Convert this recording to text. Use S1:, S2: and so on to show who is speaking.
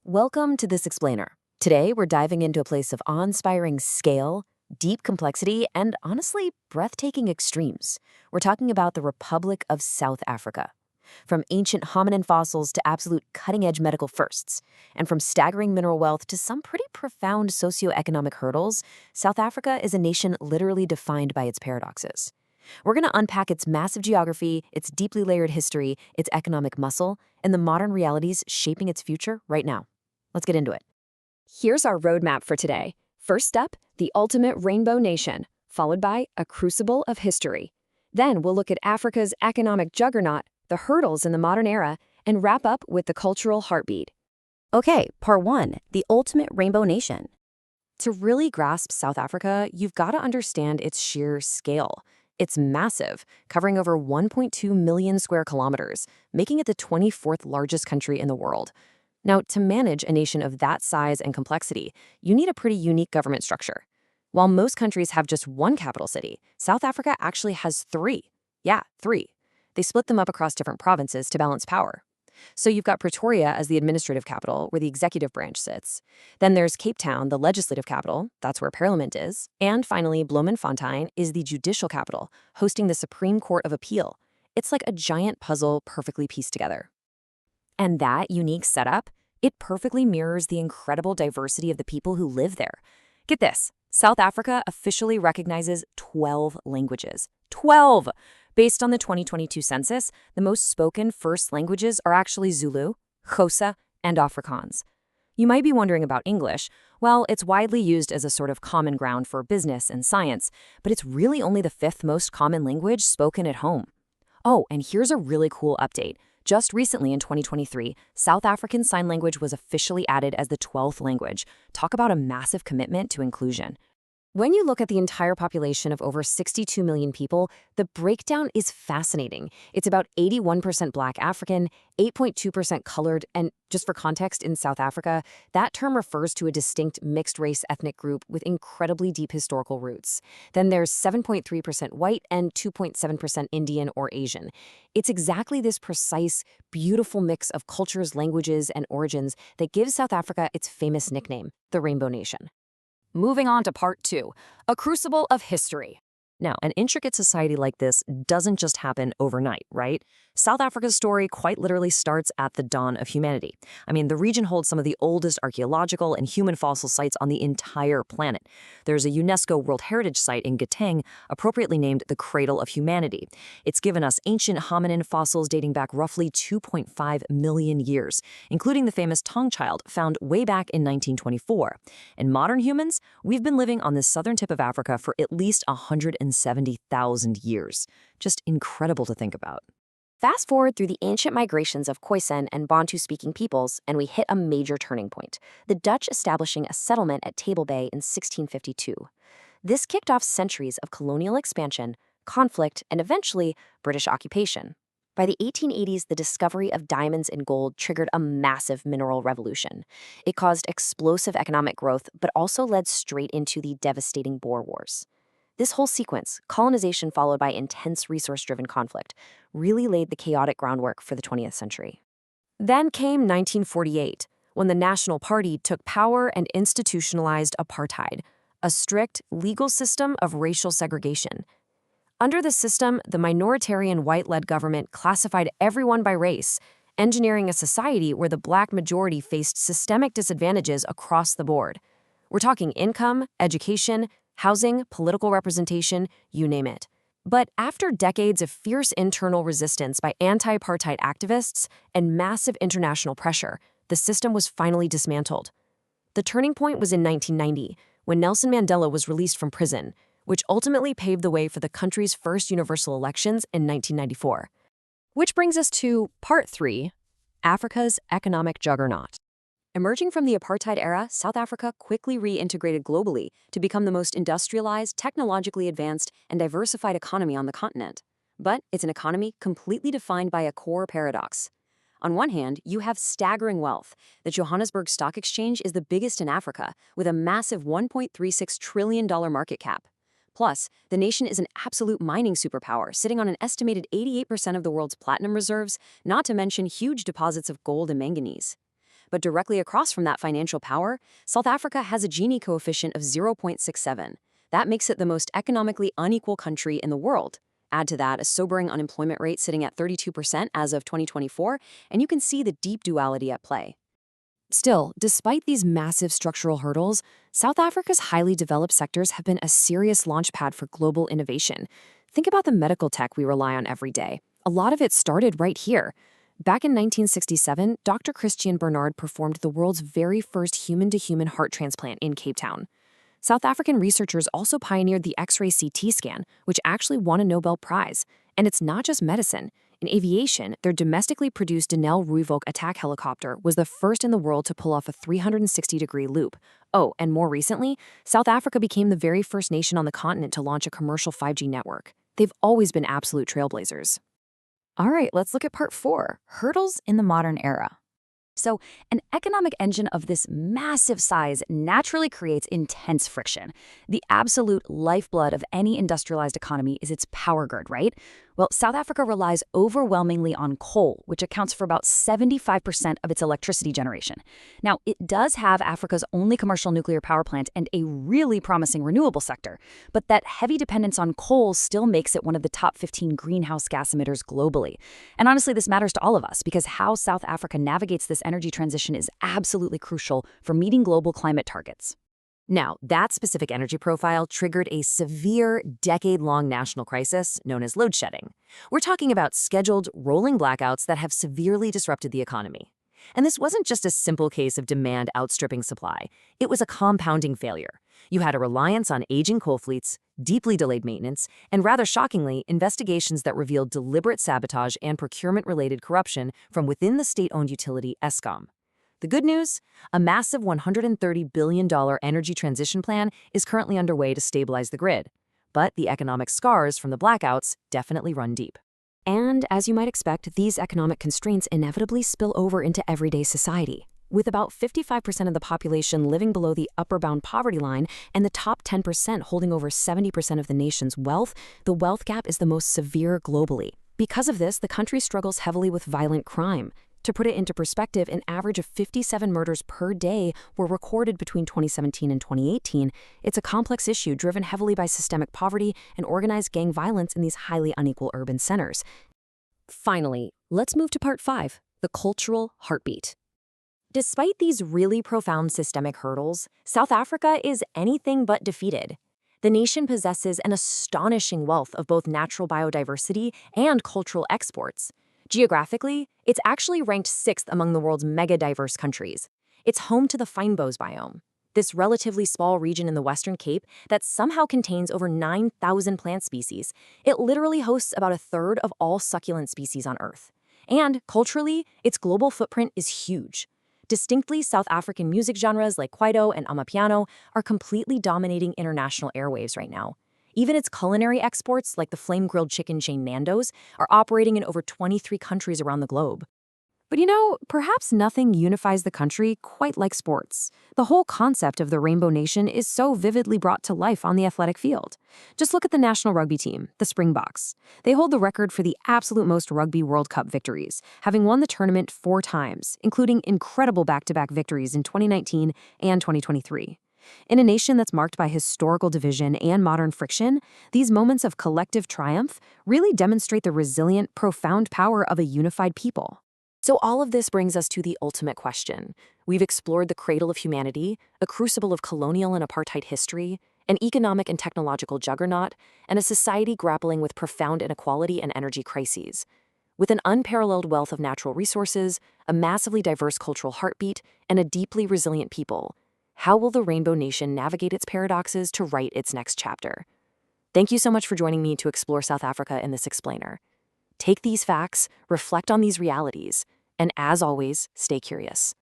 S1: Welcome to This Explainer. Today, we're diving into a place of awe-inspiring scale, deep complexity, and honestly, breathtaking extremes. We're talking about the Republic of South Africa. From ancient hominin fossils to absolute cutting-edge medical firsts, and from staggering mineral wealth to some pretty profound socioeconomic hurdles, South Africa is a nation literally defined by its paradoxes. We're going to unpack its massive geography, its deeply layered history, its economic muscle, and the modern realities shaping its future right now. Let's get into it.
S2: Here's our roadmap for today. First up, the ultimate rainbow nation, followed by a crucible of history. Then we'll look at Africa's economic juggernaut, the hurdles in the modern era, and wrap up with the cultural heartbeat.
S3: Okay, part one, the ultimate rainbow nation.
S1: To really grasp South Africa, you've got to understand its sheer scale. It's massive, covering over 1.2 million square kilometers, making it the 24th largest country in the world. Now, to manage a nation of that size and complexity, you need a pretty unique government structure. While most countries have just one capital city, South Africa actually has three. Yeah, three. They split them up across different provinces to balance power. So you've got Pretoria as the administrative capital, where the executive branch sits. Then there's Cape Town, the legislative capital, that's where Parliament is. And finally, Bloemfontein is the judicial capital, hosting the Supreme Court of Appeal. It's like a giant puzzle perfectly pieced together. And that unique setup, it perfectly mirrors the incredible diversity of the people who live there. Get this, South Africa officially recognizes 12 languages. 12! Based on the 2022 census, the most spoken first languages are actually Zulu, Xhosa, and Afrikaans. You might be wondering about English. Well, it's widely used as a sort of common ground for business and science, but it's really only the fifth most common language spoken at home. Oh, and here's a really cool update. Just recently in 2023, South African Sign Language was officially added as the 12th language. Talk about a massive commitment to inclusion. When you look at the entire population of over 62 million people, the breakdown is fascinating. It's about 81% Black African, 8.2% colored, and just for context, in South Africa, that term refers to a distinct mixed-race ethnic group with incredibly deep historical roots. Then there's 7.3% white and 2.7% Indian or Asian. It's exactly this precise, beautiful mix of cultures, languages, and origins that gives South Africa its famous nickname, the Rainbow Nation. Moving on to part two, a crucible of history. Now, an intricate society like this doesn't just happen overnight, right? South Africa's story quite literally starts at the dawn of humanity. I mean, the region holds some of the oldest archaeological and human fossil sites on the entire planet. There's a UNESCO World Heritage Site in Gauteng, appropriately named the Cradle of Humanity. It's given us ancient hominin fossils dating back roughly 2.5 million years, including the famous tongue child found way back in 1924. And modern humans, we've been living on the southern tip of Africa for at least 170,000 years. Just incredible to think about. Fast forward through the ancient migrations of Khoisan and Bantu-speaking peoples, and we hit a major turning point, the Dutch establishing a settlement at Table Bay in 1652. This kicked off centuries of colonial expansion, conflict, and eventually British occupation. By the 1880s, the discovery of diamonds and gold triggered a massive mineral revolution. It caused explosive economic growth, but also led straight into the devastating Boer Wars. This whole sequence, colonization followed by intense resource-driven conflict, really laid the chaotic groundwork for the 20th century. Then came 1948, when the National Party took power and institutionalized apartheid, a strict legal system of racial segregation. Under the system, the minoritarian white-led government classified everyone by race, engineering a society where the Black majority faced systemic disadvantages across the board. We're talking income, education, housing, political representation, you name it. But after decades of fierce internal resistance by anti-apartheid activists and massive international pressure, the system was finally dismantled. The turning point was in 1990, when Nelson Mandela was released from prison, which ultimately paved the way for the country's first universal elections in 1994. Which brings us to part three, Africa's economic juggernaut. Emerging from the apartheid era, South Africa quickly reintegrated globally to become the most industrialized, technologically advanced, and diversified economy on the continent. But it's an economy completely defined by a core paradox. On one hand, you have staggering wealth. The Johannesburg Stock Exchange is the biggest in Africa, with a massive $1.36 trillion market cap. Plus, the nation is an absolute mining superpower, sitting on an estimated 88% of the world's platinum reserves, not to mention huge deposits of gold and manganese.
S2: But directly across from that financial power, South Africa has a Gini coefficient of 0.67. That makes it the most economically unequal country in the world. Add to that a sobering unemployment rate sitting at 32% as of 2024, and you can see the deep duality at play.
S1: Still, despite these massive structural hurdles, South Africa's highly developed sectors have been a serious launchpad for global innovation. Think about the medical tech we rely on every day. A lot of it started right here. Back in 1967, Dr. Christian Barnard performed the world's very first human-to-human heart transplant in Cape Town. South African researchers also pioneered the X-ray CT scan, which actually won a Nobel Prize. And it's not just medicine. In aviation, their domestically produced Denel Rooivalk attack helicopter was the first in the world to pull off a 360-degree loop. Oh, and more recently, South Africa became the very first nation on the continent to launch a commercial 5G network. They've always been absolute trailblazers.
S3: All right, let's look at part 4, hurdles in the modern era. So, an economic engine of this massive size naturally creates intense friction. The absolute lifeblood of any industrialized economy is its power grid, right? Well, South Africa relies overwhelmingly on coal, which accounts for about 75% of its electricity generation. Now, it does have Africa's only commercial nuclear power plant and a really promising renewable sector, but that heavy dependence on coal still makes it one of the top 15 greenhouse gas emitters globally. And honestly, this matters to all of us because how South Africa navigates this energy transition is absolutely crucial for meeting global climate targets.
S1: Now, that specific energy profile triggered a severe, decade-long national crisis known as load shedding. We're talking about scheduled, rolling blackouts that have severely disrupted the economy. And this wasn't just a simple case of demand outstripping supply. It was a compounding failure. You had a reliance on aging coal fleets, deeply delayed maintenance, and rather shockingly, investigations that revealed deliberate sabotage and procurement-related corruption from within the state-owned utility Eskom. The good news? A massive $130 billion energy transition plan is currently underway to stabilize the grid. But the economic scars from the blackouts definitely run deep.
S2: And as you might expect, these economic constraints inevitably spill over into everyday society. With about 55% of the population living below the upper bound poverty line and the top 10% holding over 70% of the nation's wealth, the wealth gap is the most severe globally. Because of this, the country struggles heavily with violent crime. To put it into perspective, an average of 57 murders per day were recorded between 2017 and 2018. It's a complex issue driven heavily by systemic poverty and organized gang violence in these highly unequal urban centers. Finally, let's move to part 5, the cultural heartbeat. Despite these really profound systemic hurdles, South Africa is anything but defeated. The nation possesses an astonishing wealth of both natural biodiversity and cultural exports. Geographically, it's actually ranked 6th among the world's mega-diverse countries. It's home to the fynbos biome, this relatively small region in the Western Cape that somehow contains over 9,000 plant species. It literally hosts about a third of all succulent species on Earth. And culturally, its global footprint is huge. Distinctly South African music genres like Kwaito and Amapiano are completely dominating international airwaves right now. Even its culinary exports, like the flame-grilled chicken chain Nando's, are operating in over 23 countries around the globe. But perhaps nothing unifies the country quite like sports. The whole concept of the Rainbow Nation is so vividly brought to life on the athletic field. Just look at the national rugby team, the Springboks. They hold the record for the absolute most Rugby World Cup victories, having won the tournament 4 times, including incredible back-to-back victories in 2019 and 2023. In a nation that's marked by historical division and modern friction, these moments of collective triumph really demonstrate the resilient, profound power of a unified people. So all of this brings us to the ultimate question. We've explored the cradle of humanity, a crucible of colonial and apartheid history, an economic and technological juggernaut, and a society grappling with profound inequality and energy crises. With an unparalleled wealth of natural resources, a massively diverse cultural heartbeat, and a deeply resilient people, how will the Rainbow Nation navigate its paradoxes to write its next chapter? Thank you so much for joining me to explore South Africa in this explainer. Take these facts, reflect on these realities, and as always, stay curious.